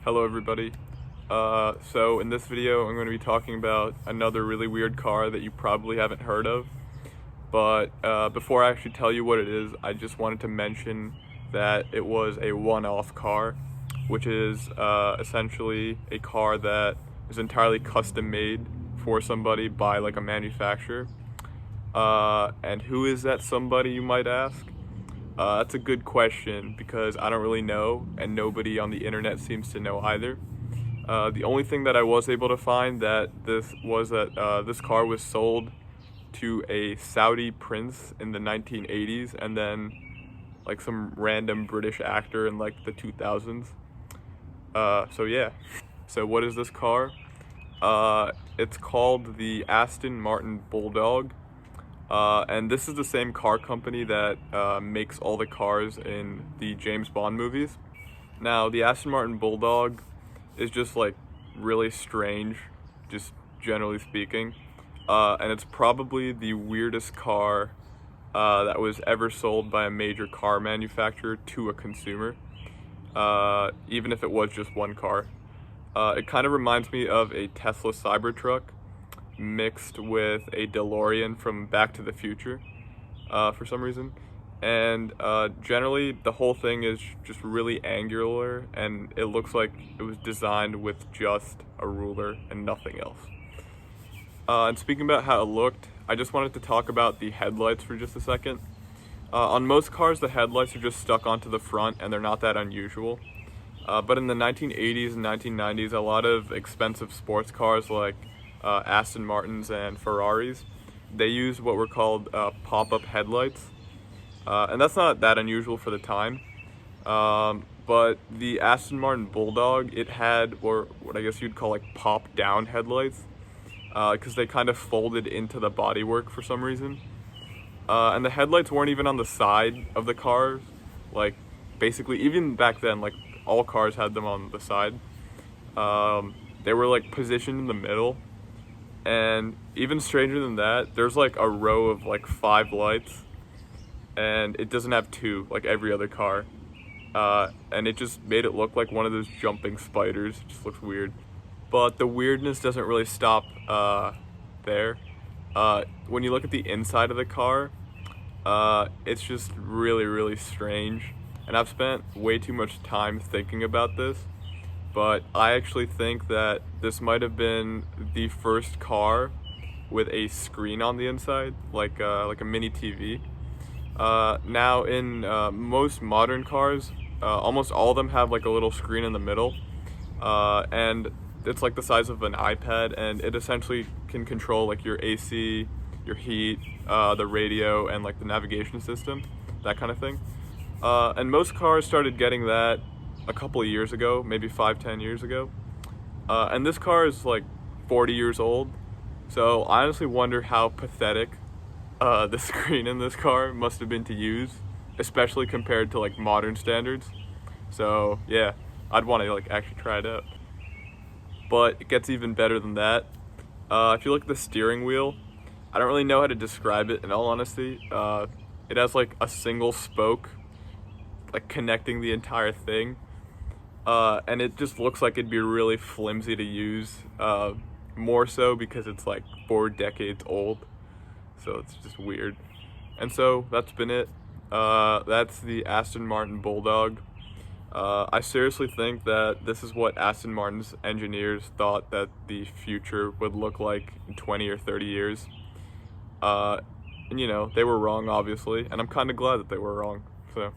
Hello everybody. So in this video I'm going to be talking about another really weird car that you probably haven't heard of. But before I actually tell you what it is, I just wanted to mention that it was a one-off car, which is essentially a car that is entirely custom made for somebody by like a manufacturer. And who is that somebody, you might ask? That's a good question because I don't really know, and nobody on the internet seems to know either. The only thing that I was able to find that this car was sold to a Saudi prince in the 1980s, and then like some random British actor in like the 2000s. So yeah. So what is this car? It's called the Aston Martin Bulldog. And this is the same car company that makes all the cars in the James Bond movies. Now, the Aston Martin Bulldog is just like really strange, just generally speaking. And it's probably the weirdest car that was ever sold by a major car manufacturer to a consumer, even if it was just one car. It kind of reminds me of a Tesla Cybertruck mixed with a DeLorean from Back to the Future for some reason. And generally the whole thing is just really angular, and it looks like it was designed with just a ruler and nothing else. And speaking about how it looked, I just wanted to talk about the headlights for just a second. On most cars, the headlights are just stuck onto the front and they're not that unusual. But in the 1980s and 1990s, a lot of expensive sports cars like Aston Martins and Ferraris, they used what were called pop-up headlights, and that's not that unusual for the time. But the Aston Martin Bulldog, it had, or what I guess you'd call like pop-down headlights, because they kind of folded into the bodywork for some reason. And the headlights weren't even on the side of the cars. Like basically, even back then, like all cars had them on the side. They were like positioned in the middle. And even stranger than that, there's like a row of like 5 lights, and it doesn't have 2 like every other car. And it just made it look like one of those jumping spiders. It just looks weird. But the weirdness doesn't really stop there. When you look at the inside of the car, it's just really, really strange. And I've spent way too much time thinking about this. But I actually think that this might have been the first car with a screen on the inside, like a mini TV. Now in most modern cars, almost all of them have like a little screen in the middle, and it's like the size of an iPad, and it essentially can control like your AC, your heat, the radio, and like the navigation system, that kind of thing. And most cars started getting that a couple of years ago, maybe 5-10 years ago. And this car is like 40 years old. So I honestly wonder how pathetic the screen in this car must have been to use, especially compared to like modern standards. So yeah, I'd want to like actually try it out. But it gets even better than that. If you look at the steering wheel, I don't really know how to describe it in all honesty. It has like a single spoke like connecting the entire thing. And it just looks like it'd be really flimsy to use, more so because it's like 4 decades old, so it's just weird. And so that's been it. That's the Aston Martin Bulldog. I seriously think that this is what Aston Martin's engineers thought that the future would look like in 20 or 30 years. And you know, they were wrong obviously, and I'm kind of glad that they were wrong, so.